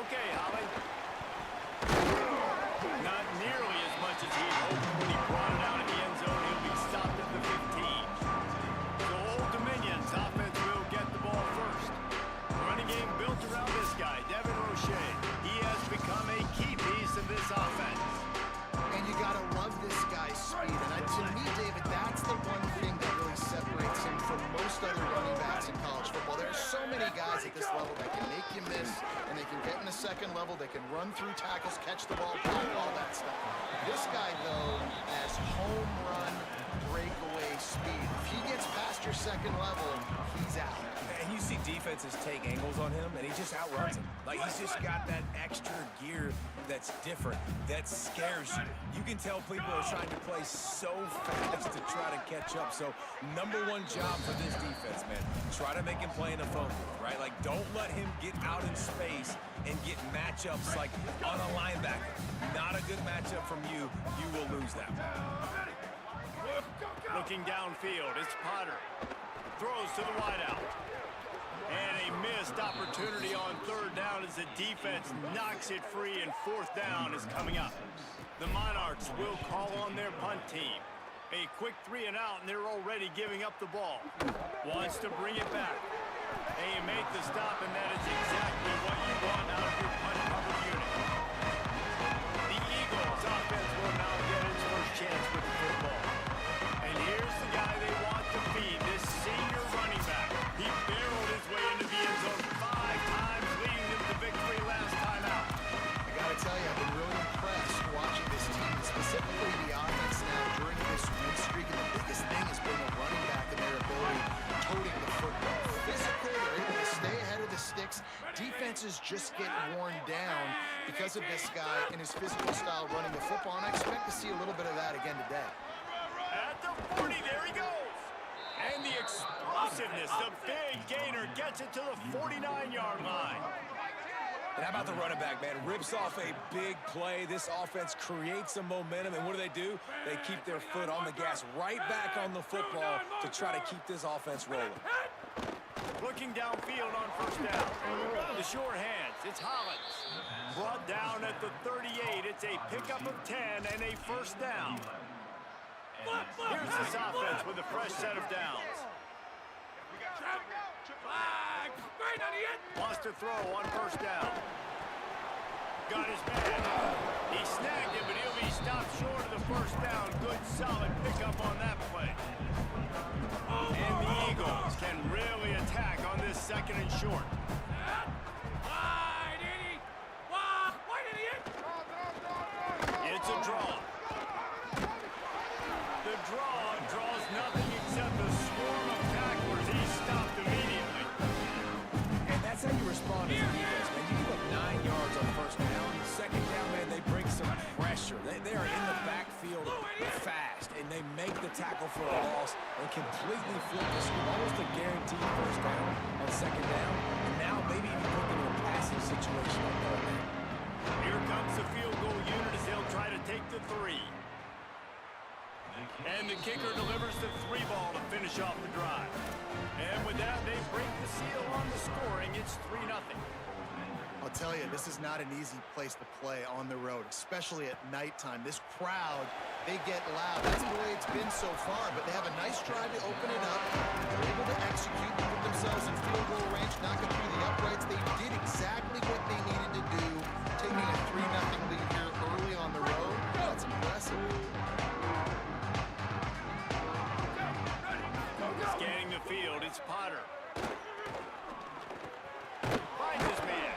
Okay, Holly. Not nearly as much as he hoped when he brought it out of the end zone. He'll be stopped at the 15. So Old Dominion's offense will get the ball first. Running game built around this guy, Devin Roche. He has become a key piece of this offense. And you gotta love this guy's speed. And to me, David, that's the one thing that really separates him from most other running backs in college football. There are so many guys at this level that can make you miss, and they can get in the second level, they can run through tackles, catch the ball, block, all that stuff. This guy, though, has home run breakaway speed. If he gets past your second level, he's out. And you see defenses take angles on him, and he just outruns them. Like, he's just got that extra gear that's different, that scares you. You can tell people are trying to play so fast to try to catch up. So, number one job for this defense, man, try to make him play in a phone booth, right? Like, don't let him get out in space and get matchups like on a linebacker. Not a good matchup from you. You will lose that one. Looking downfield, it's Potter. Throws to the wideout. And a missed opportunity on third down as the defense knocks it free, and fourth down is coming up. The Monarchs will call on their punt team. A quick 3 and out, and they're already giving up the ball. Wants to bring it back. They make the stop, and that is exactly what you want out of your punt cover unit. The Eagles offense will now get its first chance with the football. And here's the guy they want to feed, this senior running back. He barreled his way into the end zone 5 times, leading them to victory last time out. I gotta tell you, I've been really impressed watching this team, specifically the offense now during this win streak, and the biggest thing has been the running back and their ability toting the football. Physical, they're able to stay ahead of the sticks. Defenses just get worn down because of this guy and his physical style running the football, and I expect to see a little bit of that again today. At the 40, there he goes. And the explosiveness, the big gainer gets it to the 49-yard line. And how about the running back, man? Rips off a big play. This offense creates some momentum, and what do? They keep their foot on the gas, right back on the football to try to keep this offense rolling. Looking downfield on first down. The short hands, it's Hollins. Brought down at the 38. It's a pickup of 10 and a first down. Here's this offense with a fresh set of downs. Wants to throw on first down. Got his man. He snagged it, but he'll be stopped short of the first down. Good, solid pickup on that play. And the Eagles can really attack on this second and short. It's a draw. The draw draws nothing except a swarm of tacklers. He's stopped immediately. And that's how you respond as a defense, man. You give up 9 yards on first down. Second down, man, they bring some pressure. They are in the backfield fast, and they make the tackle for a loss and completely flip the script. Almost a guaranteed first down on second down. And now maybe even put them in a passing situation on third down. Here comes the field goal unit as they'll try to take the 3. And the kicker delivers the 3 ball to finish off the drive. And with that, they break the seal on the scoring. It's 3-0. I'll tell you, this is not an easy place to play on the road, especially at nighttime. This crowd, they get loud. That's the way it's been so far, but they have a nice drive to open it up. They're able to execute, put themselves in field goal range, knock it through the uprights. They did exactly what they needed to do, taking a 3-0 lead here early on the road. That's impressive. Scanning the field, it's Potter. Finds his man.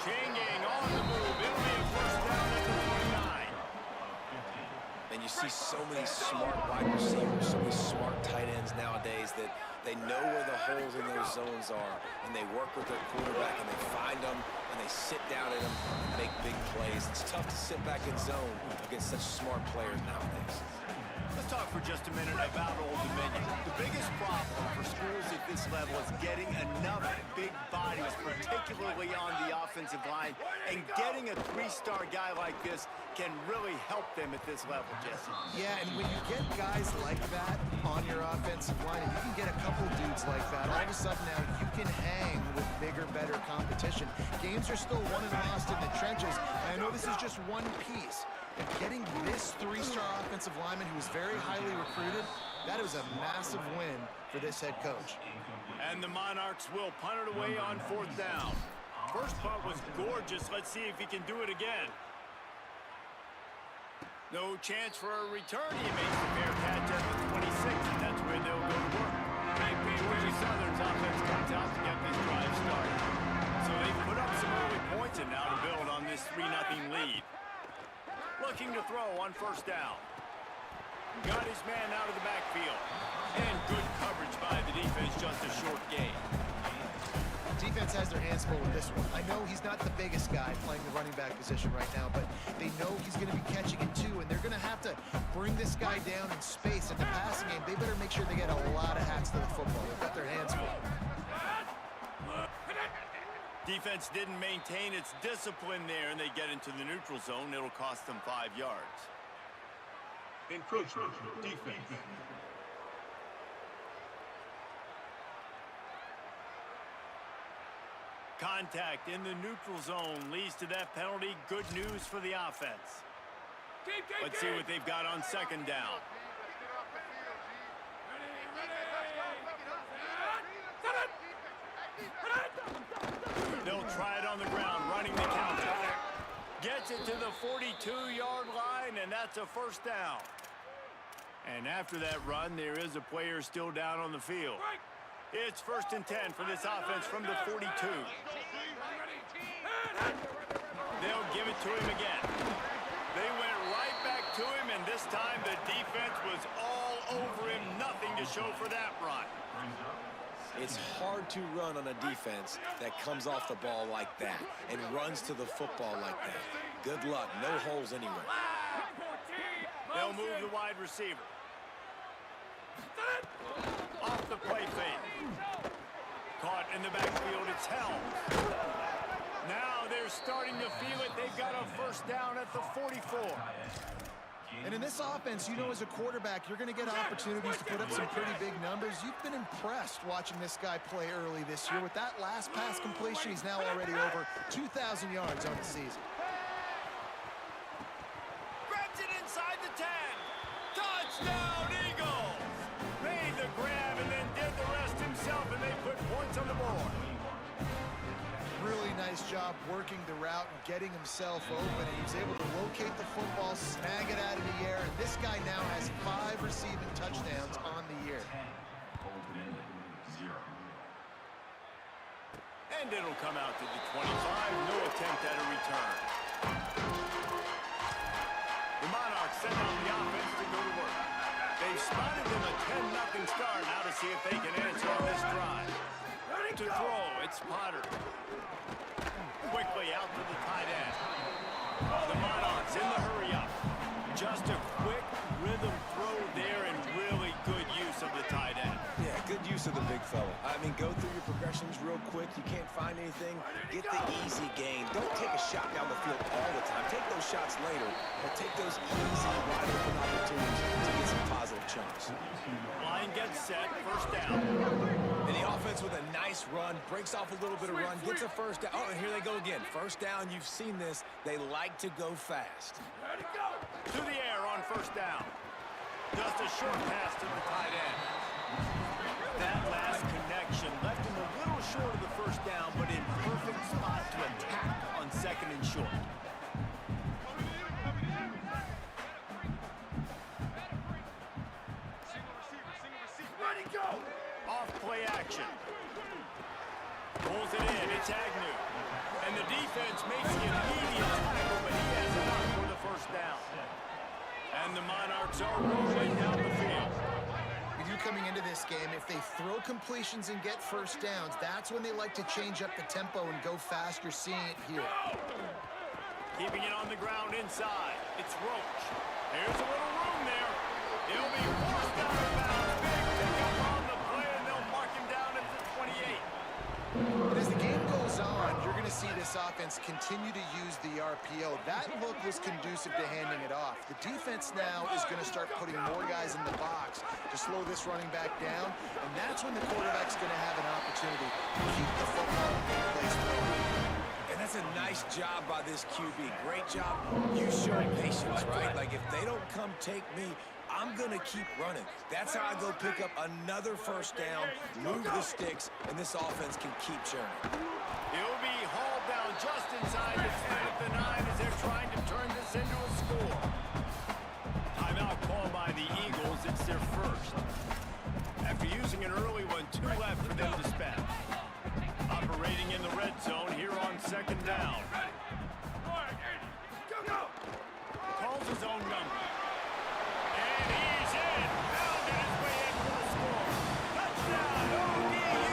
Changing on the move. It'll be a first down at the 29. And you see so many smart wide receivers, so many smart tight ends nowadays that they know where the holes in those zones are, and they work with their quarterback, and they find them, and they sit down at them and make big plays. It's tough to sit back in zone against such smart players nowadays. Let's talk for just a minute about Old Dominion. The biggest problem for schools at this level is getting enough big bodies, particularly on the offensive line, and getting a three-star guy like this can really help them at this level, Jesse. Yeah, and when you get guys like that on your offensive line, and you can get a couple dudes like that, all of a sudden now you can hang with bigger, better competition. Games are still won and lost in the trenches, and I know this is just one piece. And getting this three-star offensive lineman who was very highly recruited, that was a massive win for this head coach. And the Monarchs will punt it away on 4th down. First punt was gorgeous. Let's see if he can do it again. No chance for a return. He makes the fair catch at the 26, and that's where they'll go to work. Georgia Southern's offense comes out to get this drive started. So they've put up some early points and now to build on this 3-0 lead. Looking to throw on 1st down. Got his man out of the backfield. And good coverage by the defense, just a short gain. Defense has their hands full with this one. I know he's not the biggest guy playing the running back position right now, but they know he's going to be catching it too, and they're going to have to bring this guy down in space. In the passing game, they better make sure they get a lot of hats to the football. They've got their hands full. Defense didn't maintain its discipline there, and they get into the neutral zone. It'll cost them 5 yards. Encroachment, defense. Contact in the neutral zone leads to that penalty. Good news for the offense. Let's see what they've got on 2nd down. They'll try it on the ground, running the counter. Gets it to the 42-yard line, and that's a 1st down. And after that run, there is a player still down on the field. It's 1st and 10 for this offense from the 42. They'll give it to him again. They went right back to him, and this time the defense was all over him. Nothing to show for that run. It's hard to run on a defense that comes off the ball like that and runs to the football like that. Good luck. No holes anywhere. They'll move the wide receiver. Off the play fake. Caught in the backfield. It's held. Now they're starting to feel it. They've got a 1st down at the 44. And in this offense, you know, as a quarterback, you're going to get opportunities to put up some pretty big numbers. You've been impressed watching this guy play early this year. With that last pass completion, he's now already over 2,000 yards on the season. Grabs it inside the 10. Touchdown, Eagles! Made the grab and then did the rest himself, and they put points on the board. Really nice job working the route and getting himself open. And he was able to locate the football, snag it out of the air, and this guy now has 5 receiving touchdowns on the year. And it'll come out to the 25. No attempt at a return. The Monarchs send out the offense to go to work. They've spotted them a 10-0 start. Now to see if they can answer on this drive. To throw, it's Potter. Quickly out to the tight end. The Monarchs in the hurry-up. Just a quick rhythm throw there and really good use of the tight end. Yeah, good use of the big fella. I mean, go through your progressions real quick. You can't find anything. Get the easy gain. Don't take a shot down the field all the time. Take those shots later, but take those easy, wide-open opportunities to get some positive chunks. Line gets set, 1st down. And the offense with a nice run, breaks off a little bit of run, gets a 1st down. Oh, and here they go again. 1st down, you've seen this. They like to go fast. To the air on 1st down. Just a short pass to the tight end. That last connection left him a little short of the 1st down, but in perfect spot to attack on 2nd and short. Off play action. Pulls it in. It's Agnew. And the defense makes the immediate tackle, but he has enough for the 1st down. And the Monarchs are rolling down the field. With you coming into this game, if they throw completions and get 1st downs, that's when they like to change up the tempo and go fast. You're seeing it here. Keeping it on the ground inside. It's Roach. There's a little room there. He'll be forced out of bounds. Big pickup on the play, and they'll mark him down at the 28. But as the game goes on, you're going to see this offense continue to use the RPO. That look was conducive to handing it off. The defense now is going to start putting more guys in the box to slow this running back down, and that's when the quarterback's going to have an opportunity to keep the football in place. And that's a nice job by this QB. Great job. You show patience, right? Like, if they don't come take me, I'm going to keep running. That's how I go pick up another first down, move the sticks, and this offense can keep churning. He'll be hauled down just inside the 10 at the 9 as they're trying to turn this into a score. Timeout called by the Eagles. It's their first. After using an early one, 2 left for them to spend. Operating in the red zone here on second down. Calls his own number. And he's in. Pounded his way in for the score. Touchdown, ODU.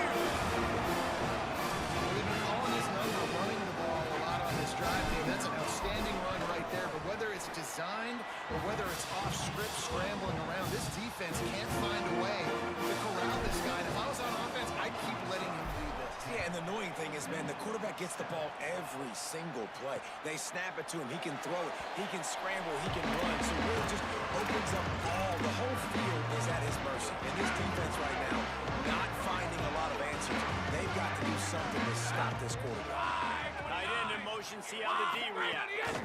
We've been calling his number, running the ball a lot on this drive game. That's an outstanding run right there. But whether it's designed or whether it's off script scrambling around, this defense can't find a way to corral this guy. And if I was on offense, I'd keep letting him do this. Yeah, and the annoying thing is, man, the quarterback gets the ball every single play. They snap it to him. He can throw it. He can scramble. He can run. So it really just opens up all. The whole field is at his mercy. And this defense right now, not finding a lot of answers. They've got to do something to stop this quarterback. Tight end in motion. See how the D reacts.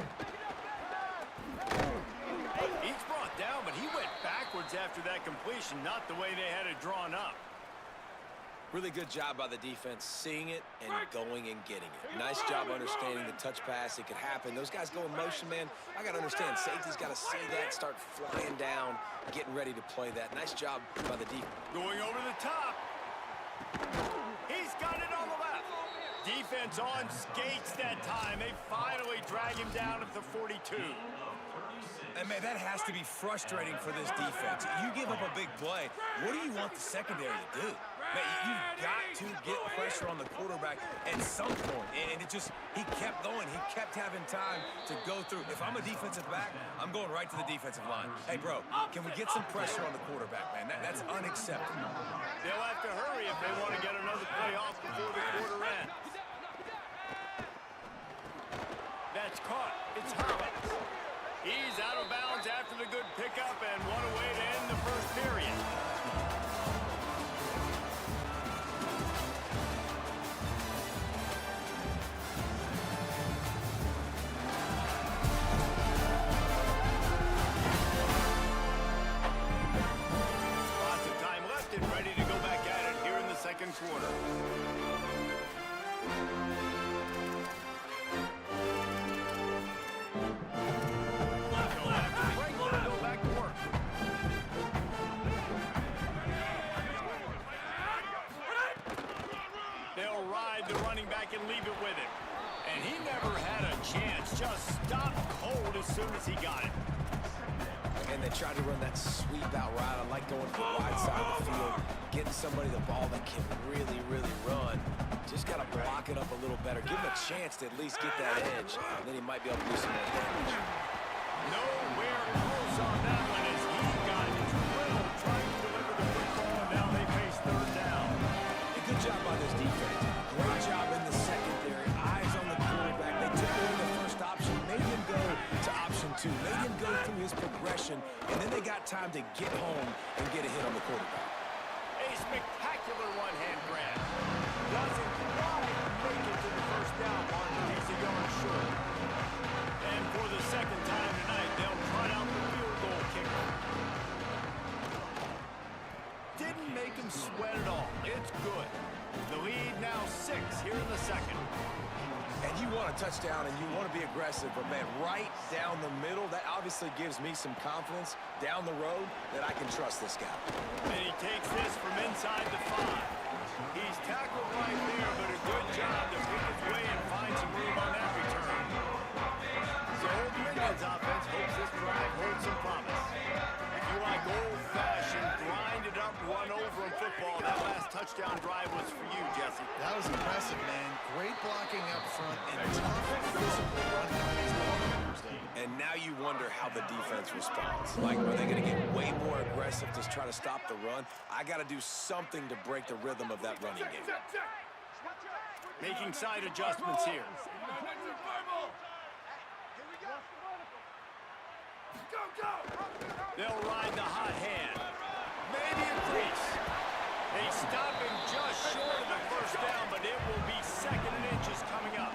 He's brought down, but he went backwards after that completion. Not the way they had it drawn up. Really good job by the defense, seeing it and going and getting it. Nice job understanding the touch pass. It could happen. Those guys go in motion, man. I got to understand. Safety's got to see that, start flying down, getting ready to play that. Nice job by the defense. Going over the top. He's got it on the left. Defense on skates that time. They finally drag him down at the 42. And, man, that has to be frustrating for this defense. You give up a big play. What do you want the secondary to do? Man, you've got to get pressure on the quarterback at some point. And it just, he kept going. He kept having time to go through. If I'm a defensive back, I'm going right to the defensive line. Hey, bro, can we get some pressure on the quarterback, man? That's unacceptable. They'll have to hurry if they want to get another play off before the quarter ends. That's caught. It's Hurwitz. He's out of bounds after the good pickup, and what a way to end the first period. Lots of time left and ready to go back at it here in the second quarter. They'll ride the running back and leave it with him. And he never had a chance. Just stopped cold as soon as he got it. And they tried to run that sweep out route. I like going to the wide side of the field, getting somebody the ball that can really, really run. Just got to block it up a little better. Give him a chance to at least get that edge, and then he might be able to do some more damage. Nowhere close on that one as he got drilled trying to deliver the football, and now they face third down. And good job by this defense. Great job in the secondary. Eyes on the quarterback. They took away the first option, made him go to option 2, made him go through his progression, and then they got time to get home and get a hit on the quarterback. A spectacular one-hand grab. Doesn't quite make it to the first down mark, but he's a yard short. And for the second time tonight, they'll trot out the field goal kicker. Didn't make him sweat at all. It's good. The lead now 6 here in the second. And you want a touchdown and you want to be aggressive, but man, right down the middle, that obviously gives me some confidence down the road that I can trust this guy. And he takes this from inside the 5. He's tackled right there, but a good job to pick his way and find some room on that return. So Old New England's offense hopes this drive holds some promise. If you like old-fashioned, grind-it-up, run-over-him football, that last touchdown drive was for you, Jesse. That was impressive, man. Great blocking up front and tough physical running on these long Thursday. And now you you wonder how the defense responds. Like, are they going to get way more aggressive to try to stop the run? I got to do something to break the rhythm of that running game. Making side adjustments here. They'll ride the hot hand. Maybe a crease. They stop him just short of the first down, but it will be 2nd and inches coming up.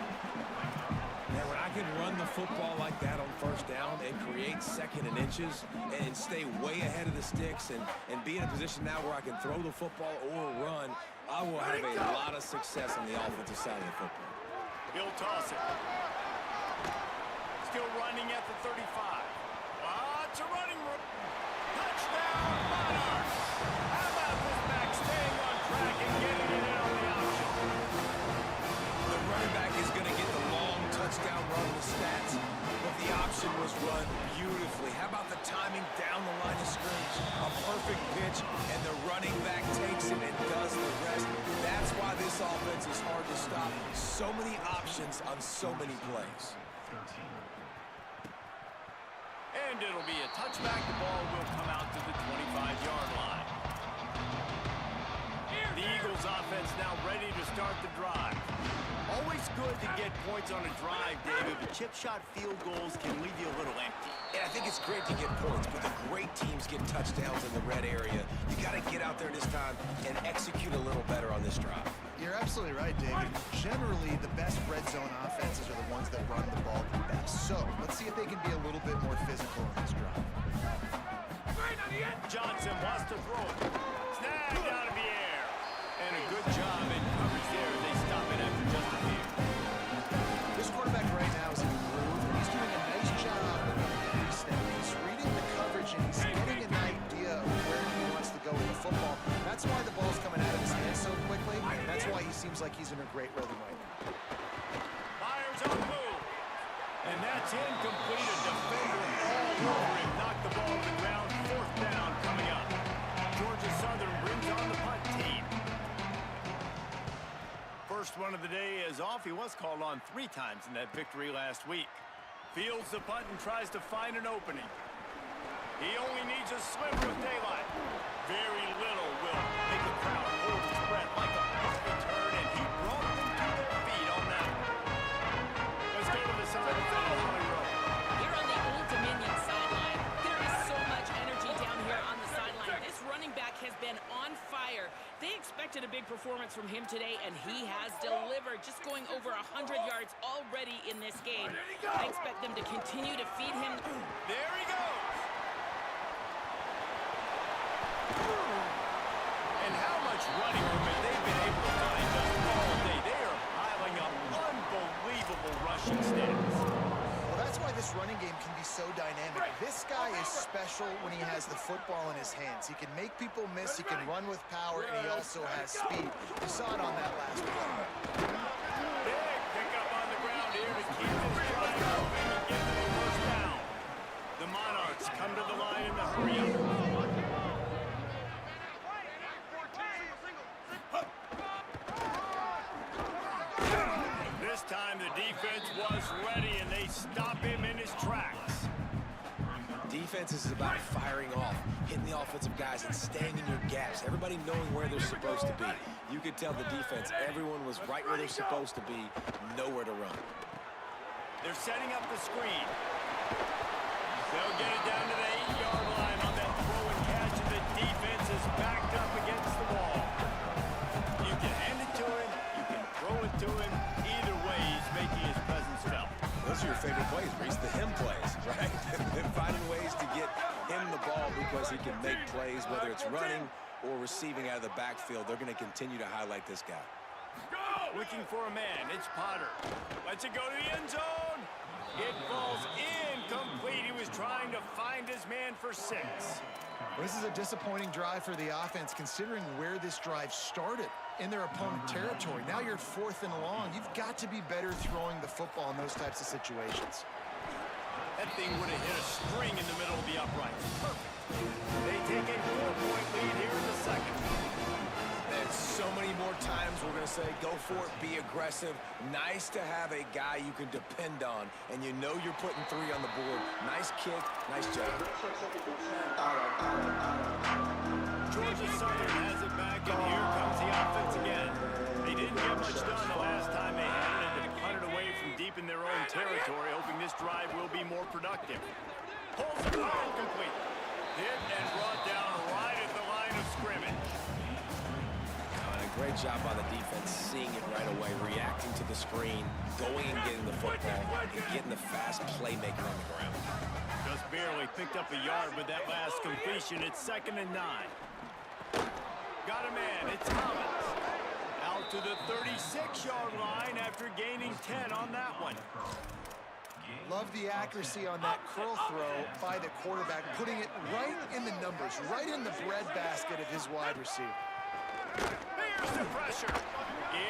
Yeah, when I can run the football like that on first down and create 2nd and inches and stay way ahead of the sticks and be in a position now where I can throw the football or run, I will have a lot of success on the offensive side of the football. He'll toss it. Still running at the 35. It's a running room. Touchdown, Monarchs. How about this back staying on track and getting it in on the option? The running back is going to get the long touchdown run with stats, but the option was run beautifully. How about the timing down the line of scrimmage? A perfect pitch, and the running back takes it and does the rest. That's why this offense is hard to stop. So many options on so many plays. And it'll be a touchback. The ball will come out to the 25-yard line. The Eagles offense now ready to start the drive. Always good to get points on a drive, David, but chip shot field goals can leave you a little empty. Yeah, I think it's great to get points, but the great teams get touchdowns in the red area. You got to get out there this time and execute a little better on this drive. You're absolutely right, David. Generally, the best red zone offenses are the ones that run the ball the best. So let's see if they can be a little bit more physical in this drive. Johnson wants to throw it. Snagged out of the air. And a good job in coverage there. They stop it after just a few. This quarterback right now is in the groove, and he's doing a nice job of pre-stepping. He's reading the coverage, and he's getting an idea of where he wants to go with the football. That's why the ball's coming out of his hands so quickly. That's why he seems like he's in a great rhythm right now. Fires on the move. And that's incomplete. A defender all over him. Knocked the ball to the ground. 4th down coming up. Georgia Southern brings on the punt team. First one of the day is off. He was called on 3 times in that victory last week. Fields the punt and tries to find an opening. He only needs a sliver of daylight. Very little will make the crowd hold its breath like a punt return, and he brought them to their feet on that one. Let's go to the side of Holly Rowe. Here on the Old Dominion sideline, there is so much energy down here on the sideline. This running back has been on fire. They expected a big performance from him today, and he has delivered, just going over 100 yards already in this game. I expect them to continue to feed him. There he goes. And how much running room have they been able to find just all day? They are piling up unbelievable rushing stats. Well, that's why this running game can be so dynamic. This guy is special when he has the football in his hands. He can make people miss, he can run with power, and he also has speed. You saw it on that last play. Big pickup on the ground here to keep this drive moving and get to the 1st down. The Monarchs come to the line in the hurry-up. This time the defense was ready, and they stop him in his tracks. Defense is about firing off, hitting the offensive guys, and staying in your gaps. Everybody knowing where they're supposed to be. You could tell the defense, everyone was right where they're supposed to be, nowhere to run. They're setting up the screen. They'll get it down to the 8-yard line on that throw and catch, and the defense is backed up against the wall. You can hand it to him, you can throw it to him. Either way, he's making his presence felt. Those are your favorite plays, Reese, the him plays, right? They're finding ways to get him the ball because he can make plays, whether it's running or receiving out of the backfield. They're going to continue to highlight this guy. Looking for a man. It's Potter. Lets it go to the end zone. It falls incomplete. He was trying to find his man for 6. This is a disappointing drive for the offense, considering where this drive started in their opponent territory. Now you're 4th and long. You've got to be better throwing the football in those types of situations. That thing would have hit a string in the middle of the upright. Perfect. They take a 4-point lead here in the 2nd. That's so many more times we're going to say, go for it, be aggressive. Nice to have a guy you can depend on, and you know you're putting 3 on the board. Nice kick, nice job. Georgia Southern has it back, and here comes the offense again. They didn't get much done the last time they had it, and they punted away from deep in their own territory, hoping this drive will be more productive. Pulls it home complete. Hit and brought down right at the line of scrimmage. Great job by the defense, seeing it right away, reacting to the screen, going and getting the football, and getting the fast playmaker on the ground. Just barely picked up a yard with that last completion. It's 2nd and 9. Got a man. It's Thomas. Out to the 36-yard line after gaining 10 on that one. Love the accuracy on that curl throw by the quarterback, putting it right in the numbers, right in the breadbasket of his wide receiver. Here's the pressure.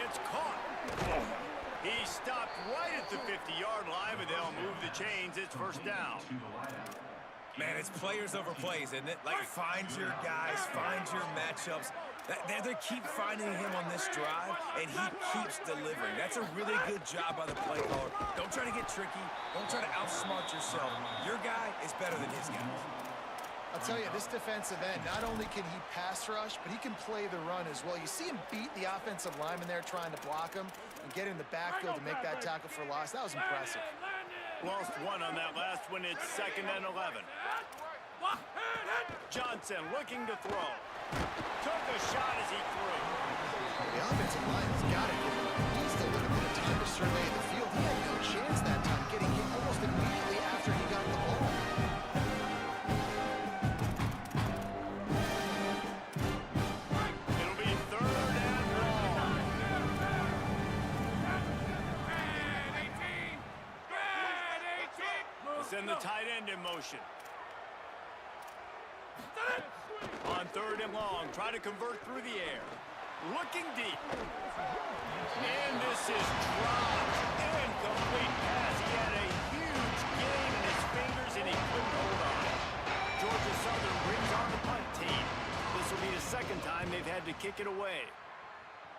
It's caught. He stopped right at the 50-yard line, but they'll move the chains. It's 1st down. Man, it's players over plays, isn't it? Like, find your guys, find your matchups. They keep finding him on this drive, and he keeps delivering. That's a really good job by the play caller. Don't try to get tricky. Don't try to outsmart yourself. Your guy is better than his guy. I'll tell you, this defensive end, not only can he pass rush, but he can play the run as well. You see him beat the offensive lineman there trying to block him and get in the backfield to make that tackle for loss. That was impressive. Lost 1 on that last one. It's 2nd and 11. Johnson looking to throw. Took a shot as he threw. The offensive line has got to give him. He needs to look at the time to survey the field. He had no chance that time, getting hit almost immediately after he got the ball. It'll be 3rd and long. Send the tight end in motion. On 3rd and long, try to convert through the air. Looking deep. And this is dropped. Incomplete pass. He had a huge gain in his fingers, and he couldn't hold on. Georgia Southern brings on the punt team. This will be the 2nd time they've had to kick it away.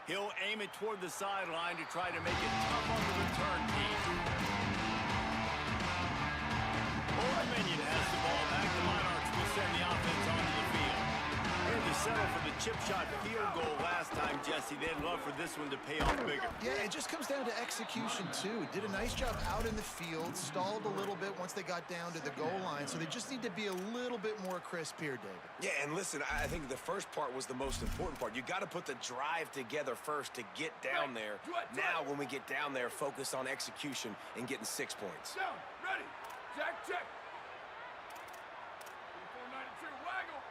He'll aim it toward the sideline to try to make it tough on the return team. Old Dominion has the ball back. The Monarchs will send the offense onto the field. And they settled for the chip shot field goal last time, Jesse. They'd love for this one to pay off bigger. Yeah, it just comes down to execution, too. Did a nice job out in the field, stalled a little bit once they got down to the goal line, so they just need to be a little bit more crisp here, David. Yeah, and listen, I think the first part was the most important part. You got to put the drive together first to get down there. Now, when we get down there, focus on execution and getting 6 points. Down, ready, check, check. 84-92, waggle.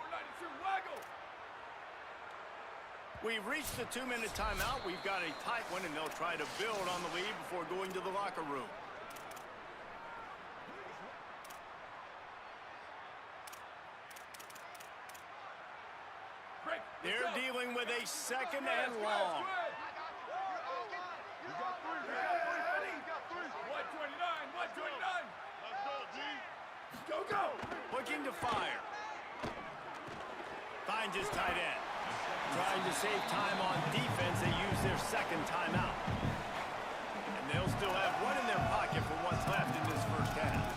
84-92, waggle. We've reached the 2-minute timeout. We've got a tight one, and they'll try to build on the lead before going to the locker room. They're dealing with a 2nd and long. You got 3, ready? 129, 129. Let's go, G. Go, go. Looking to fire. Finds his tight end. Trying to save time on defense, they use their 2nd timeout. And they'll still have one in their pocket for what's left in this 1st half.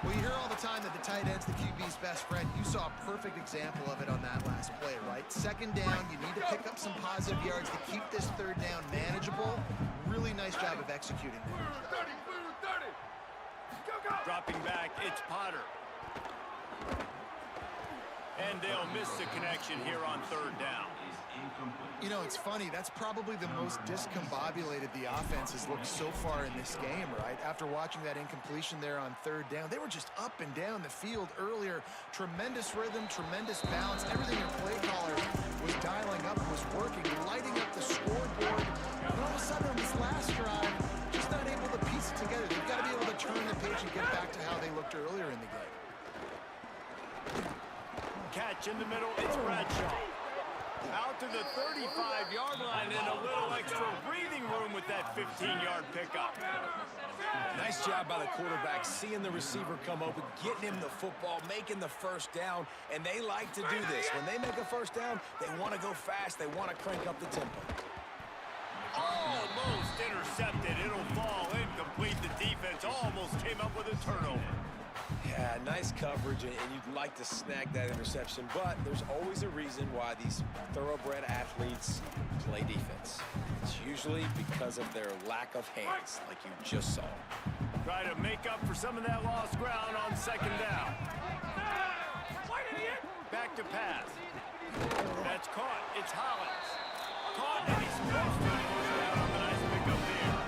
Well, you hear all the time that the tight end's the QB's best friend. You saw a perfect example of it on that last play, right? 2nd down, you need to pick up some positive yards to keep this 3rd down manageable. Really nice job of executing there. 30, 30. Go, go. Dropping back, it's Potter. And they'll miss the connection here on 3rd down. You know, it's funny. That's probably the most discombobulated the offense has looked so far in this game, right? After watching that incompletion there on 3rd down, they were just up and down the field earlier. Tremendous rhythm, tremendous balance. Everything their play caller was dialing up was working, lighting up the scoreboard. And all of a sudden on this last drive, just not able to piece it together. They've got to be able to turn the page and get back to how they looked earlier in the game. Catch in the middle, it's Bradshaw. Out to the 35-yard line and a little extra breathing room with that 15-yard pickup. Nice job by the quarterback, seeing the receiver come open, getting him the football, making the first down, and they like to do this. When they make a first down, they want to go fast. They want to crank up the tempo. Almost intercepted. It'll fall incomplete. The defense almost came up with a turnover. Yeah, nice coverage, and you'd like to snag that interception, but there's always a reason why these thoroughbred athletes play defense. It's usually because of their lack of hands, like you just saw. Try to make up for some of that lost ground on second down. Back to pass. That's caught. It's Hollins. Caught, and he's close to the first down on the nice pickup there.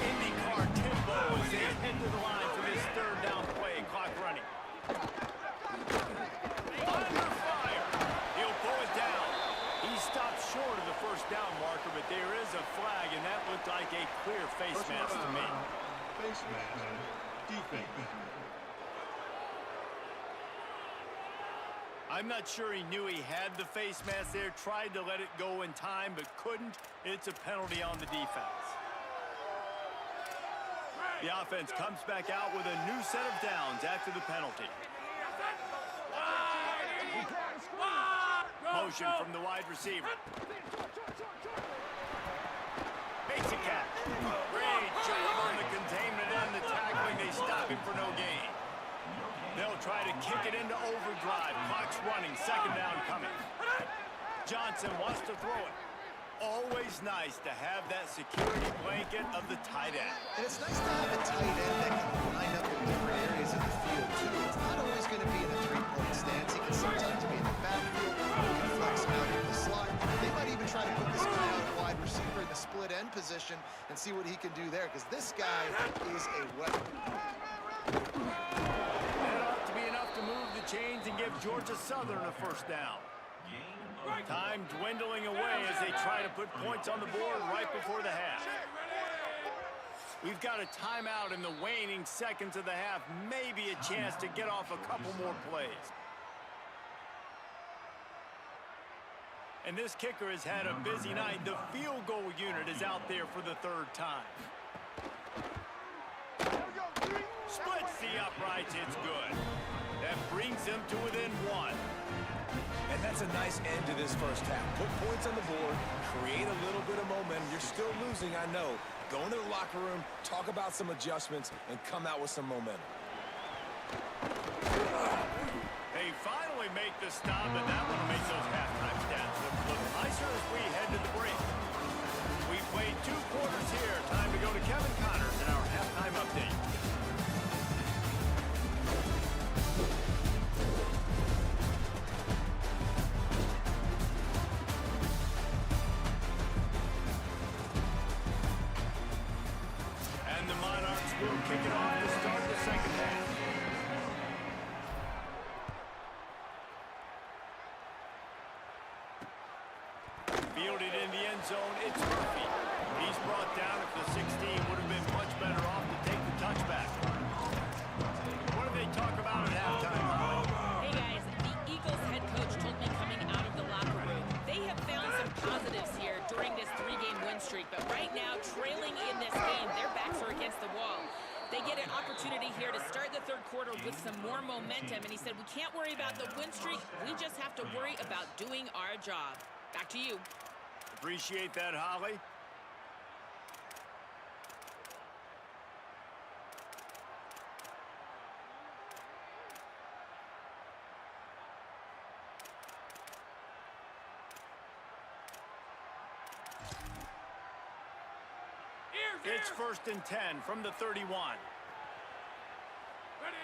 IndyCar tempo as they head to the line for this third down play. Clock running. Under fire. He'll pull it down. He stopped short of the first down marker, but there is a flag, and that looked like a clear face mask to me. Face mask. Defense. I'm not sure he knew he had the face mask there, tried to let it go in time, but couldn't. It's a penalty on the defense. The offense comes back out with a new set of downs after the penalty. Motion from the wide receiver. Makes a catch. Great job on the containment and the tackling. They stop him for no gain. They'll try to kick it into overdrive. Clock's running. Second down coming. Johnson wants to throw it. Always nice to have that security blanket of the tight end. And it's nice to have a tight end that can line up in different areas of the field, too. It's not always going to be in a three-point stance. He can sometimes be in the backfield. He can flex out in the slot. They might even try to put this guy out at wide receiver in the split end position and see what he can do there, because this guy is a weapon. That ought to be enough to move the chains and give Georgia Southern a first down. Time dwindling away as they try to put points on the board right before the half. We've got a timeout in the waning seconds of the half. Maybe a chance to get off a couple more plays. And this kicker has had a busy night. The field goal unit is out there for the third time. Splits the uprights. It's good. That brings them to within one. And that's a nice end to this first half. Put points on the board, create a little bit of momentum. You're still losing, I know. Go into the locker room, talk about some adjustments, and come out with some momentum. They finally make the stop, and that one will make those halftime stats look nicer as we head to the break. We played 2 quarters here. Time to go to Kevin Connors in our halftime update. And the Monarchs will kick it off to start the second half. Fielded in the end zone, it's Murphy. He's brought down at the 16. Would have been much better off to take the touchback. What do they talk about at halftime, Holly? Hey guys, the Eagles head coach told me coming out of the locker room, they have found some positives here during this 3-game win streak, but right now, trailing in this game, their backs are against the wall. They get an opportunity here to start the third quarter with some more momentum, and he said, we can't worry about the win streak, we just have to worry about doing our job. Back to you. Appreciate that, Holly. It's 1st and 10 from the 31. Ready,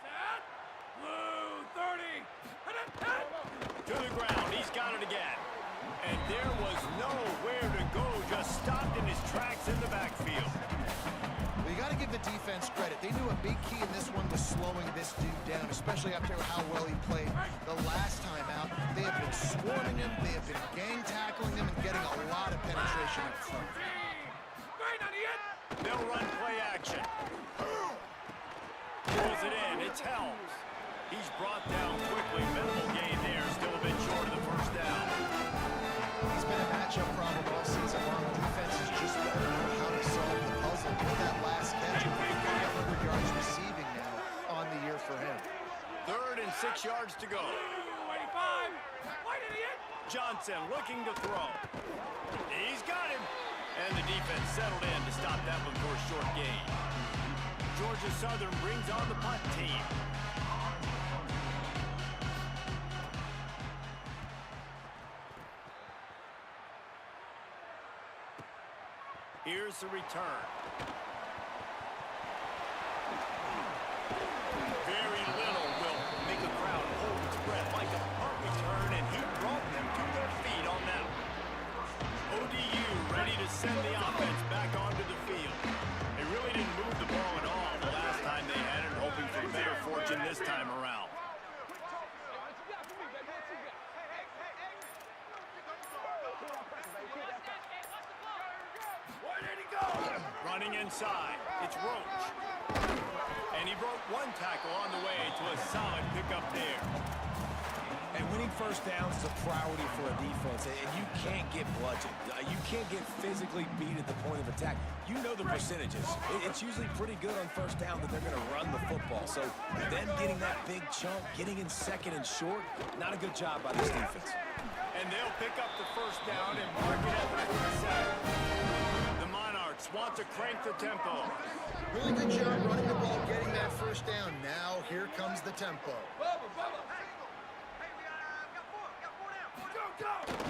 set, blue, 30. To the ground, he's got it again. And there was nowhere to go, just stopped in his tracks in the backfield. Well, you got to give the defense credit. They knew a big key in this one was slowing this dude down, especially after how well he played the last time out. They have been swarming him, they have been gang tackling him, and getting a lot of penetration up front. They'll run play action. Pulls it in. It's Helms. He's brought down quickly. Minimal gain there, still a bit short of the first down. He's been a matchup problem all season long. Defenses just don't know how to solve the puzzle. With that last catch, 500 yards receiving now on the year for him. 3rd and 6 yards to go. 25. White idiot. Johnson looking to throw. He's got him. And the defense settled in to stop that one for a short gain. Georgia Southern brings on the punt team. Here's the return. Very little will make a crowd hold its breath, like a punt return, and he brought them to their feet on that one. ODU ready to send the offense back onto the field. They really didn't move the ball at all the last time they had it, hoping for better fortune this time around. Running inside, it's Roach. And he broke one tackle on the way to a solid pickup there. And winning first downs is a priority for a defense, and you can't get bludgeoned. You can't get physically beat at the point of attack. You know the percentages. It's usually pretty good on first down that they're going to run the football. So them getting that big chunk, getting in 2nd and short, not a good job by this defense. And they'll pick up the first down and mark it at the 7. The Monarchs want to crank the tempo. Really good job running the ball, getting that first down. Now here comes the tempo.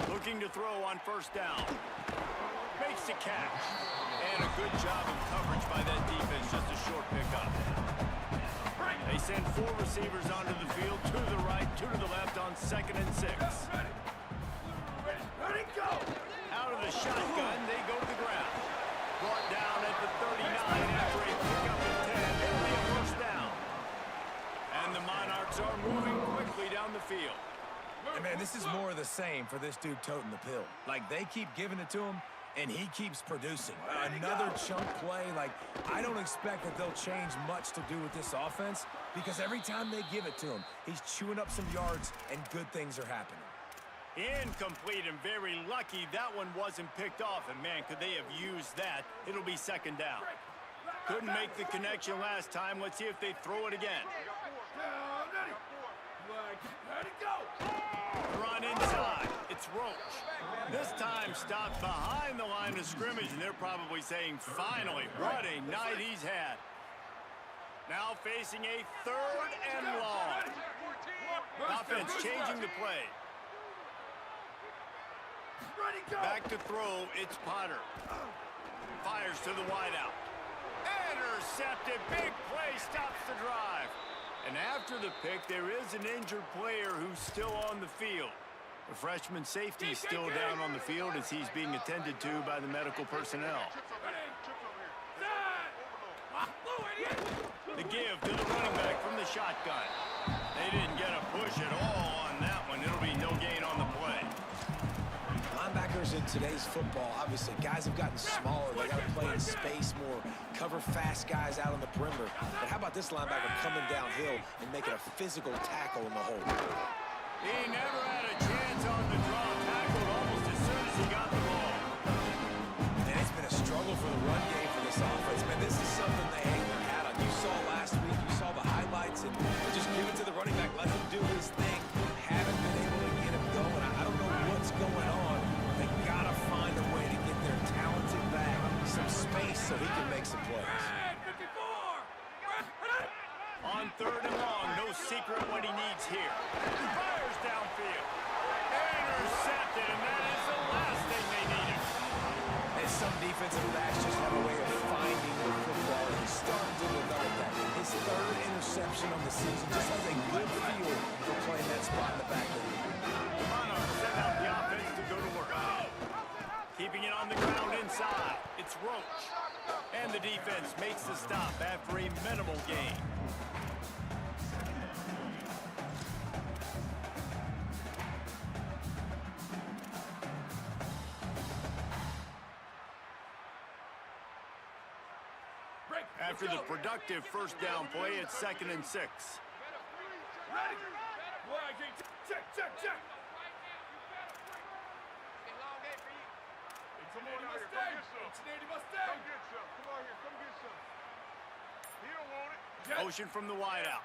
Looking to throw on first down. Makes the catch. And a good job of coverage by that defense, just a short pickup. They send 4 receivers onto the field, 2 to the right, 2 to the left on 2nd and 6. Ready, go. Out of the shotgun, they go to the ground. Brought down at the 39 after a pickup of 10. It'll be a first down. And the Monarchs are moving quickly down the field. And man, this is more of the same for this dude toting the pill. Like, they keep giving it to him, and he keeps producing. Another chunk play. Like, I don't expect that they'll change much to do with this offense, because every time they give it to him, he's chewing up some yards, and good things are happening. Incomplete, and very lucky that one wasn't picked off. And, man, could they have used that? It'll be 2nd down. Couldn't make the connection last time. Let's see if they throw it again. Ready, go. Run inside. It's Roach. This time stopped behind the line of scrimmage, and they're probably saying, finally, what a night he's had. Now facing a 3rd and long. Offense changing the play. Back to throw, it's Potter. Fires to the wideout. Intercepted, big play, stops the drive. And after the pick, there is an injured player who's still on the field. The freshman safety is still down on the field as he's being attended to by the medical personnel. The give to the running back from the shotgun. They didn't get a push at all on that one. It'll be no gain on the play. Linebackers in today's football, obviously, guys have gotten smaller. They got to play in space more, cover fast guys out on the perimeter. But how about this linebacker coming downhill and making a physical tackle in the hole? He never had a chance on the draw, tackled almost as soon as he got the ball. And it's been a struggle for the run game for this offense. Man, this is something they hang their hat on. You saw last week, you saw the highlights, and just give it to the running back, let him do his thing. Haven't been able to get him going. I don't know what's going on. They gotta find a way to get their talented back some space so he can make some plays. On 3rd and long, no secret what he needs here. Fires downfield. Intercepted, and that is the last thing they needed. And some defensive backs just have a way of finding the football, and he's starting to develop that. His 3rd interception of the season just has a good feel for playing that spot in the back end. The Monarchs send out the offense to go to work. Keeping it on the ground inside, it's Roach. And the defense makes the stop after a minimal gain. After the productive first down play, it's 2nd and 6. Ready? Boy, check, check, check. Come on out here, come get some. Must stay. Come get some. Come on here, come get some. He don't want it. Motion from the wideout.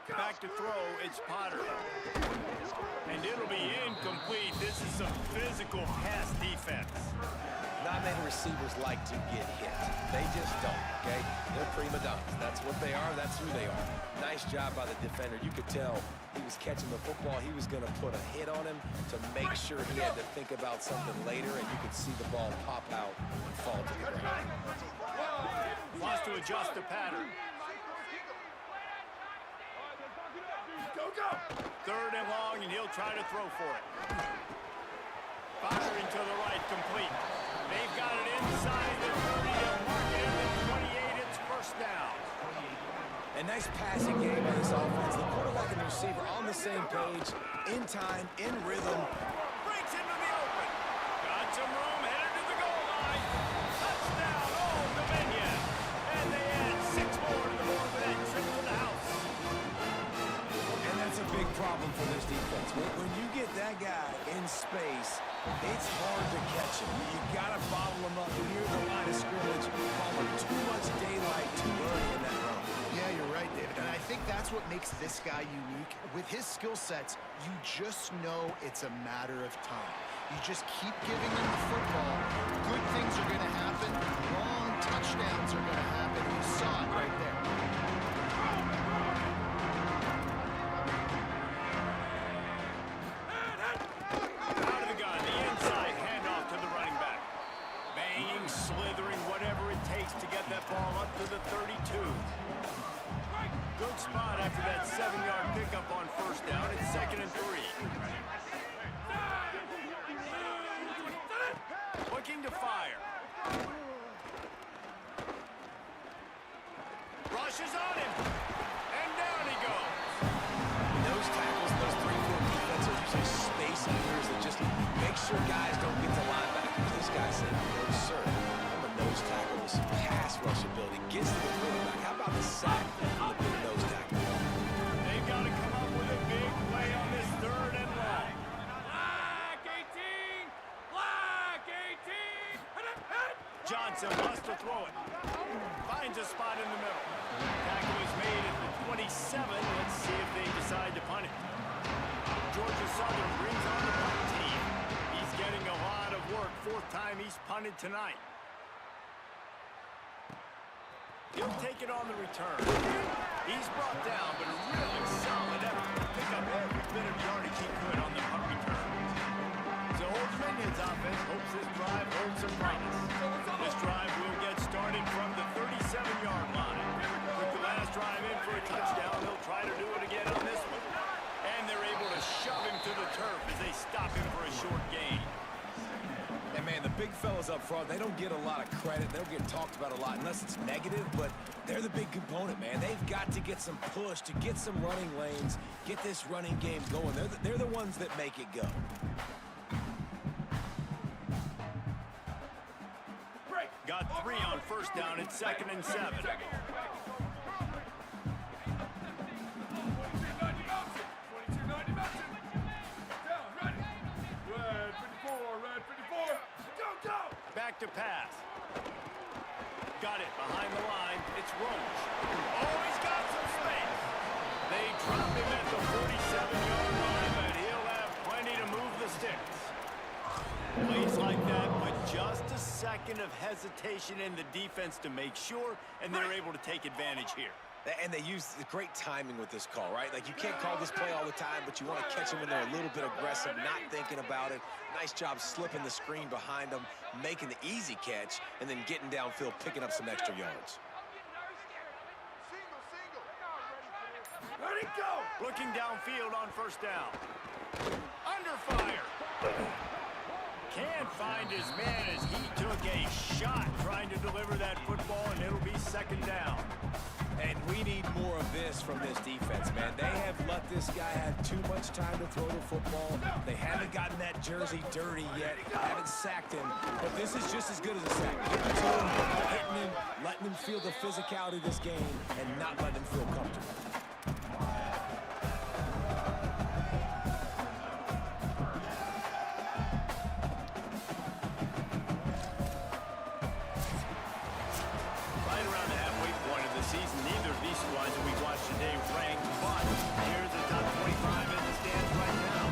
Back to throw, it's Potter. And it'll be incomplete. This is some physical pass defense. Not many receivers like to get hit. They just don't, okay? They're prima donnas. That's what they are. That's who they are. Nice job by the defender. You could tell he was catching the football. He was going to put a hit on him to make sure he had to think about something later, and you could see the ball pop out and fall to the ground. Wants to adjust the pattern. Go. Third and long, and he'll try to throw for it. Firing to the right, complete. They've got it inside the 30 and marking at the 28. It's first down. A nice passing game by this offense. The quarterback and the receiver on the same page, in time, in rhythm. Breaks into the open. Got some room, headed to the goal line. Touchdown, Old Dominion. And they add 6 more to the board for that trip to the house. And that's a big problem for this defense. When you get that guy in space, it's hard to catch him. You got to bottle him up near the line of scrimmage, follow too much daylight too early in that run. Yeah, you're right, David. And I think that's what makes this guy unique. With his skill sets, you just know it's a matter of time. You just keep giving him the football. Good things are going to happen. Long touchdowns are going to happen. You saw it right there. Out of the gun, the inside handoff to the running back. Banging, slithering, whatever it takes to get that ball up to the 32. Good spot after that 7-yard pickup on first down. It's 2nd and 3. Looking to fire. Rushes on him. And down he goes. Those tackles, those 3-4 defense are usually space eaters that just make sure guys don't get to linebackers. This guy said, no, sir, I'm a nose tackle with some pass rush ability. Gets to the quarterback. How about the sack on the big nose tackle? They've got to come up with a big play on this 3rd and long. Black 18! Black 18! Johnson wants to throw it. Finds a spot in the middle. Tackle is made at the 27. Let's see if they decide to punt it. Georgia Southern brings on the punt team. He's getting a lot of work. 4th time he's punted tonight. He'll take it on the return. He's brought down, but a really solid effort to pick up every bit of yardage he could on the punt return. So Old Dominion's offense hopes this drive holds some promise. This drive will get started from the 37-yard line. With the last drive in for a touchdown, they'll try to do it again on this one. And they're able to shove him to the turf as they stop him for a short gain. And, man, the big fellas up front, they don't get a lot of credit. They don't get talked about a lot unless it's negative, but they're the big component, man. They've got to get some push, to get some running lanes, get this running game going. They're the ones that make it go. Got 3 on first down. It's 2nd and 7. Back to pass. Got it behind the line. It's Roach. Oh, he's got some space. They drop him at the 47-yard line, but he'll have plenty to move the sticks. Plays like that, but just a second of hesitation in the defense to make sure, and they're able to take advantage here. And they use the great timing with this call, right? Like, you can't call this play all the time, but you want to catch them when they're a little bit aggressive, not thinking about it. Nice job slipping the screen behind them, making the easy catch, and then getting downfield, picking up some extra yards. Ready, go! Looking downfield on first down. Under fire. Can't find his man as he took a shot trying to deliver that football, and it'll be 2nd down. And we need more of this from this defense, man. They have let this guy have too much time to throw the football. They haven't gotten that jersey dirty yet. Haven't sacked him. But this is just as good as a sack. Getting to him, hitting him, letting him feel the physicality of this game, and not letting him feel comfortable. season, neither of these squads that we watched today ranked, but here's the top 25 in the stands right now.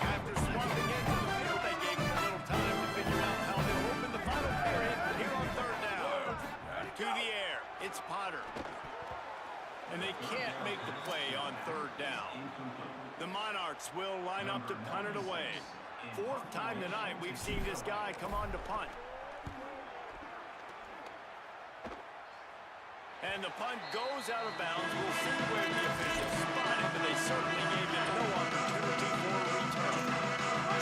After swapping into the field, they gave him a little time to figure out how they'll open the final period here on third down. To the air, it's Potter. And they can't make the play on third down. The Monarchs will line up to punt it away. Fourth time tonight we've seen this guy come on to punt. And the punt goes out of bounds. We'll see where the officials spot it, but they certainly gave him no opportunity for a return.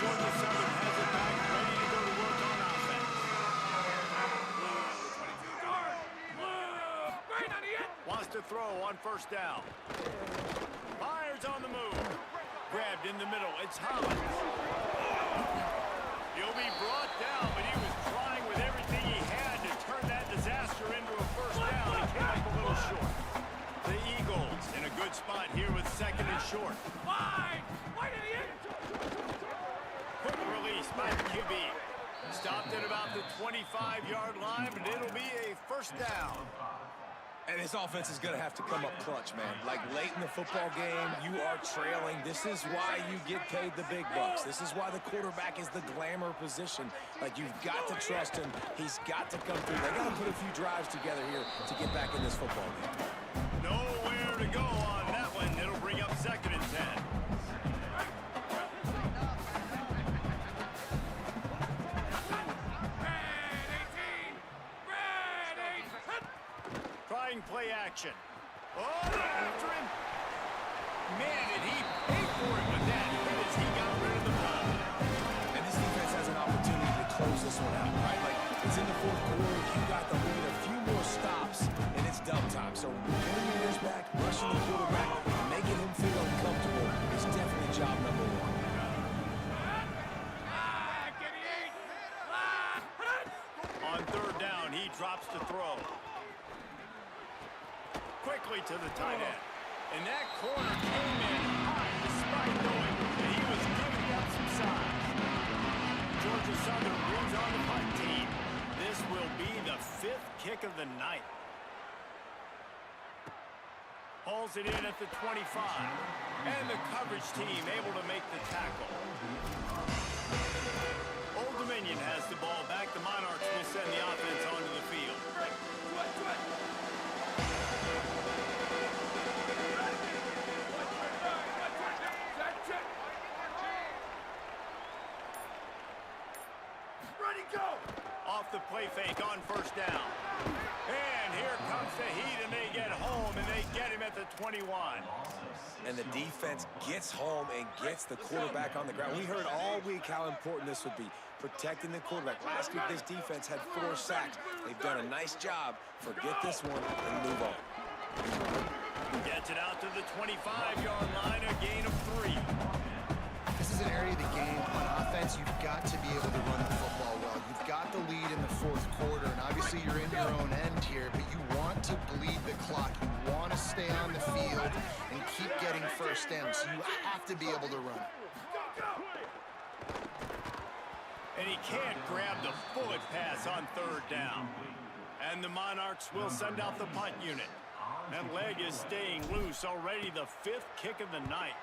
Georgia Southern has it back, ready to go to work on offense. Wants to throw on first down. Fires on the move. Grabbed in the middle. It's Hollins. He'll be brought down, but he was trying with everything he had to turn that disaster into a first down. He came up a little short. The Eagles in a good spot here with second and short. Quick release by the QB. Stopped at about the 25-yard line, but it'll be a first down. And this offense is going to have to come up clutch, man. Like late in the football game, you are trailing. This is why you get paid the big bucks. This is why the quarterback is the glamour position. Like, you've got to trust him. He's got to come through. They got to put a few drives together here to get back in this football game. Nowhere to go on that one. It'll bring up second and 10. Play action. Oh, after him. Man, did he pay for it with that as he got rid of the ball. And this defense has an opportunity to close this one out, right? Like, it's in the fourth quarter. You got the lead, a few more stops, and it's dumb time. So getting your ears back, rushing the quarterback, making him feel uncomfortable is definitely job number one. On third down, he drops to throw. Quickly to the tight end. And that corner came in hot despite knowing that he was giving up some size. Georgia Southern brings on the punt team. This will be the 5th kick of the night. Hauls it in at the 25. And the coverage team able to make the tackle. Old Dominion has the ball back. The Monarchs will send the offense onto the field. Off the play fake on first down. And here comes the heat, and they get home, and they get him at the 21. And the defense gets home and gets the quarterback on the ground. We heard all week how important this would be, protecting the quarterback. Last week, this defense had 4 sacks. They've done a nice job. Forget this one and move on. Gets it out to the 25-yard line, a gain of 3. This is an area of the game on offense you've got to be able to run the football well. You've got the lead in the fourth quarter, and obviously you're in your own end here, but you want to bleed the clock. You want to stay on the field and keep getting first downs. So you have to be able to run. And he can't grab the bullet pass on third down. And the Monarchs will send out the punt unit. That leg is staying loose, already the 5th kick of the night.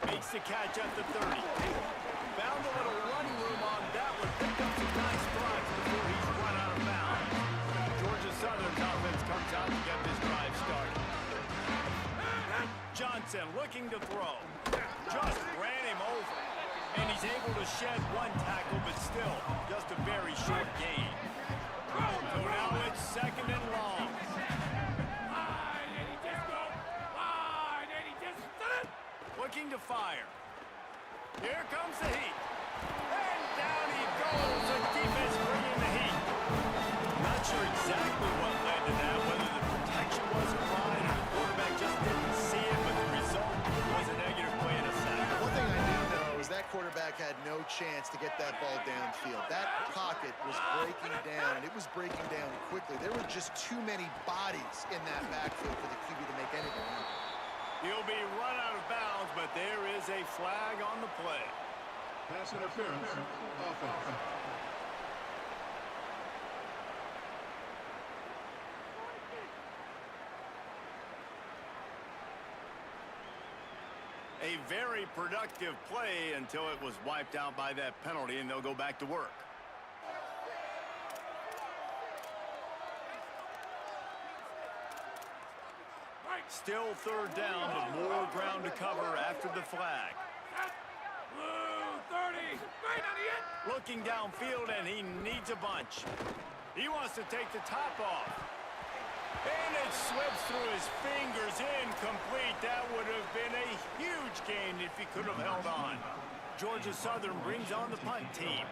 Makes the catch at the 30. Found a little running room on that one. Picked up some nice strides before he's run out of bounds. Georgia Southern's offense comes out to get this drive started. Johnson looking to throw. Just ran him over. And he's able to shed 1 tackle, but still just a very short gain. So now it's second and long. Looking to fire. Here comes the heat. And down he goes. The defense bringing the heat. Not sure exactly what led to that, whether the protection was applied or the quarterback just didn't see it, but the result was a negative play and a sack. One thing I do know is that quarterback had no chance to get that ball downfield. That pocket was breaking down, and it was breaking down quickly. There were just too many bodies in that backfield for the QB to make anything happen. He'll be run out of bounds, but there is a flag on the play. Pass interference, offense. A very productive play until it was wiped out by that penalty, and they'll go back to work. Still third down, but more ground to cover after the flag. Blue 30, right on the end. Looking downfield, and he needs a bunch. He wants to take the top off. And it slips through his fingers, incomplete. That would have been a huge gain if he could have held on. Georgia Southern brings on the punt team.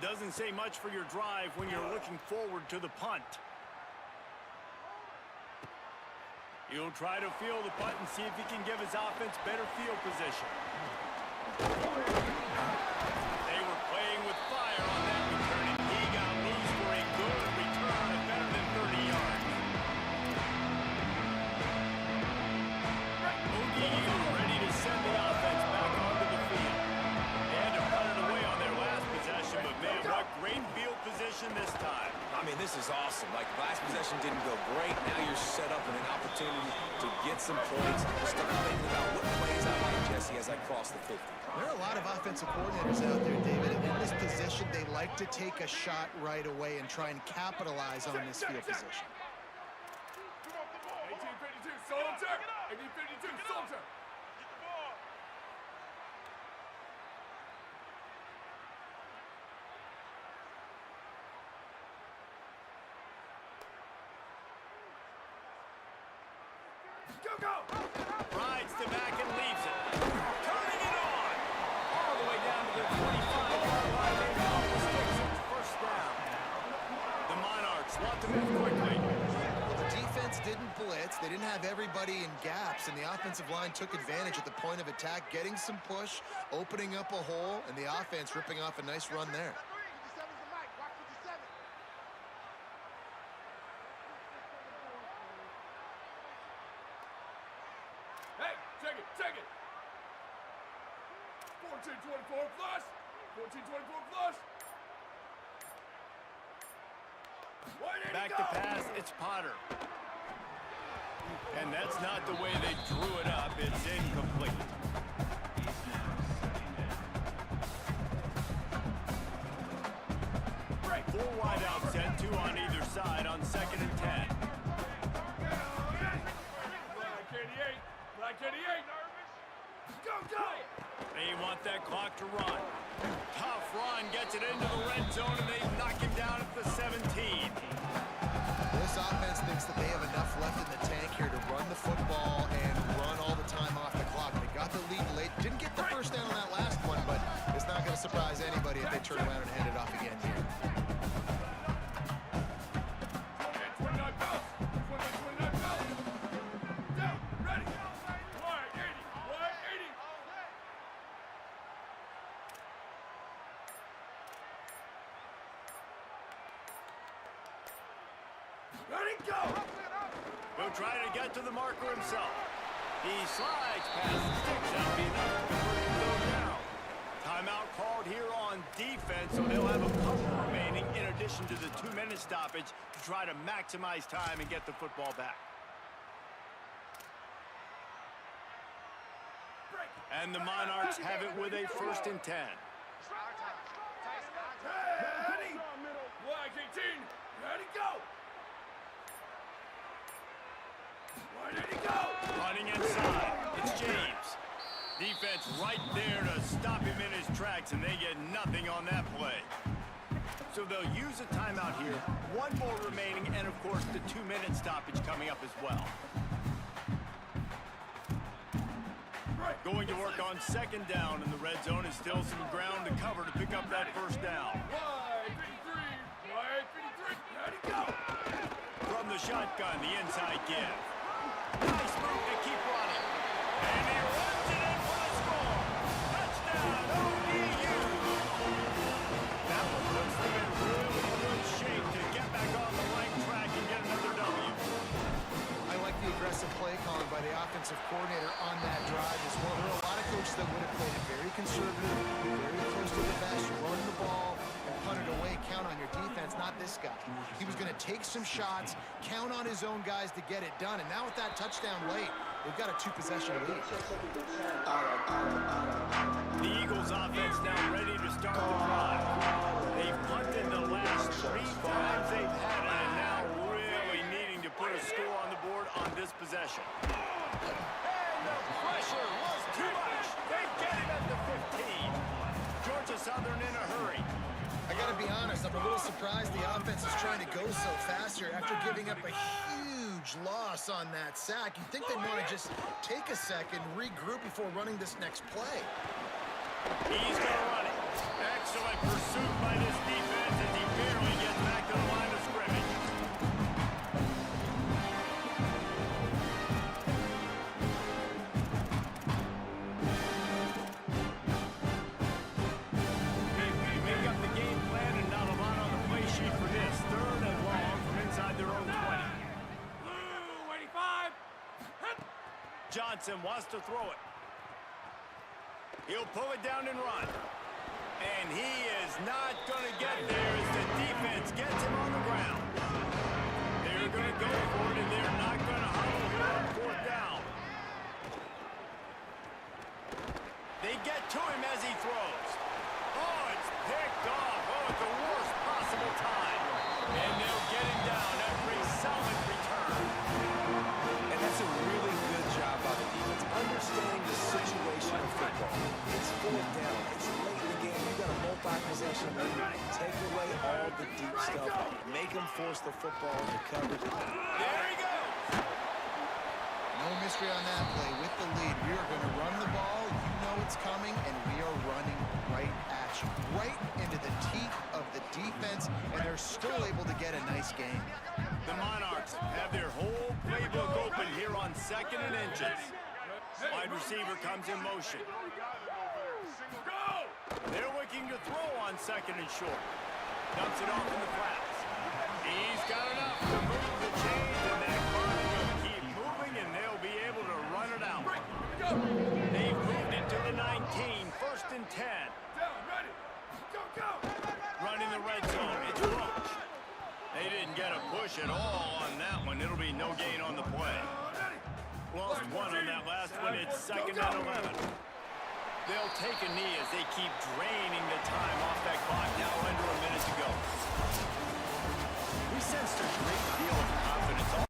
Doesn't say much for your drive when you're looking forward to the punt. He'll try to field the punt and see if he can give his offense better field position. They were playing with fire on that return, and he got loose for a good return of better than 30 yards. Oogie ready to send the offense back onto the field. They had to run it away on their last possession, but man, what great field position this time. I mean, this is awesome. Like, last possession didn't go great. Now you're set up with an opportunity to get some points. Start thinking about what plays I like, Jesse, as I cross the 50. There are a lot of offensive coordinators out there, David, and in this position, they like to take a shot right away and try and capitalize on this field position. 1852, soldier. 1852, soldier. Go! Rides the back and leaves it. Turning it on. All the way down to the 25-yard line. They off the sticks. It's first down. The Monarchs want to move quickly. Well, the defense didn't blitz. They didn't have everybody in gaps, and the offensive line took advantage at the point of attack, getting some push, opening up a hole, and the offense ripping off a nice run there. Hey, check it. 14-24 plus. 14-24 plus. Back to pass, it's Potter. And that's not the way they drew it up. It's incomplete. Four wide out set, two on either side on 2nd and 10. Black 88. Go! They want that clock to run. Tough run, gets it into the red zone, and they knock him down at the 17. This offense thinks that they have enough left in the tank here to run the football and run all the time off the clock. They got the lead late. Didn't get the first down on that last one, but it's not going to surprise anybody if they turn around and hand it off again here. He'll try to get to the marker himself. He slides past the sticks. That'll be enough to convert him to a down. Timeout called here on defense, so they'll have a couple remaining in addition to the 2-minute stoppage to try to maximize time and get the football back. And the Monarchs have it with a 1st and 10. Ready? Black 18. Ready, go! Running inside, it's James. Defense right there to stop him in his tracks, and they get nothing on that play. So they'll use a timeout here, one more remaining, and of course the 2-minute stoppage coming up as well. Going to work on 2nd down, and the red zone is still some ground to cover to pick up that 1st down. Ready, go! From the shotgun, the inside give. Nice move to keep running. And he runs it in for the score. Touchdown, ODU. That one puts them in really good shape to get back on the right track and get another W. I like the aggressive play calling by the offensive offensive coordinator on that drive as well. There are a lot of coaches that would have played it very conservative, very close to the vest, run the ball, and punt it away, count on your defense, not this guy. He was going to take some shots, count on his own guys to get it done, and now with that touchdown late, they've got a 2-possession lead. The Eagles offense now ready to start the drive. They've punted the last 3 times they've had it, and now really needing to put a score on the board on this possession. And the pressure was too much. They get him at the 15. Georgia Southern in a hurry. I got to be honest, I'm a little surprised the offense is trying to go so fast here after giving up a huge loss on that sack. You'd think they'd want to just take a second, regroup before running this next play. He's going to run it. Excellent pursuit by this defense as he barely gets back to the line of scrimmage. Make up the game plan and not a lot on the play sheet for this. 3rd and long from inside their own 20. Blue 85. Johnson wants to throw it. He'll pull it down and run. And he is not going to get there as the defense gets him on the ground. They're going to go for it, and they're not going to huddle here on 4th down. They get to him as he throws. Oh, it's picked off. Oh, at the worst possible time. And they'll get him down after a solid return. And that's a really good job by the defense, understanding the situation of football. It's 4th down. It's late in the game. You've got a multi-possession lead. Take away all the deep stuff. Make them force the football into coverage. There he goes. No mystery on that play. With the lead, we are going to run the ball. You know it's coming, and we are running right at you. Right into the teeth of the defense, and they're still able to get a nice game. The Monarchs have their whole playbook open here on 2nd and inches. Wide receiver comes in motion. They're looking to throw on 2nd and short. Dumps it off in the flats. He's got enough to move the chains, and that clock will keep moving, and they'll be able to run it out. They've moved it to the 19, 1st and 10. Running the red zone, it's Roach. They didn't get a push at all on that one. It'll be no gain on the play. Lost 1 on that last one. It's 2nd and 11. They'll take a knee as they keep draining the time off that clock. Now under a minute to go. We sensed a great deal of confidence.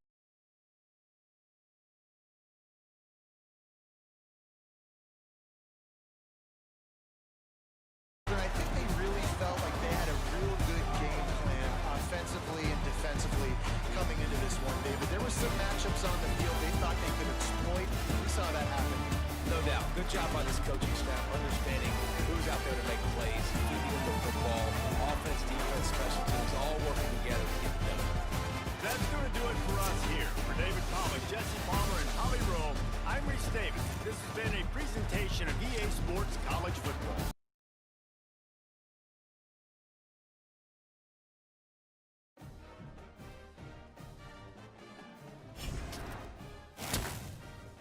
I think they really felt like they had a real good game plan offensively and defensively coming into this one, David. There were some matchups on the field they thought they could exploit. We saw that happen. No doubt. Good job by this coaching staff, understanding who's out there to make plays, feeding them the football, offense, defense, special teams, all working together to get it done. That's going to do it for us here. For David Pollack, Jesse Palmer, and Holly Rowe, I'm Reese Davis. This has been a presentation of EA Sports College Football.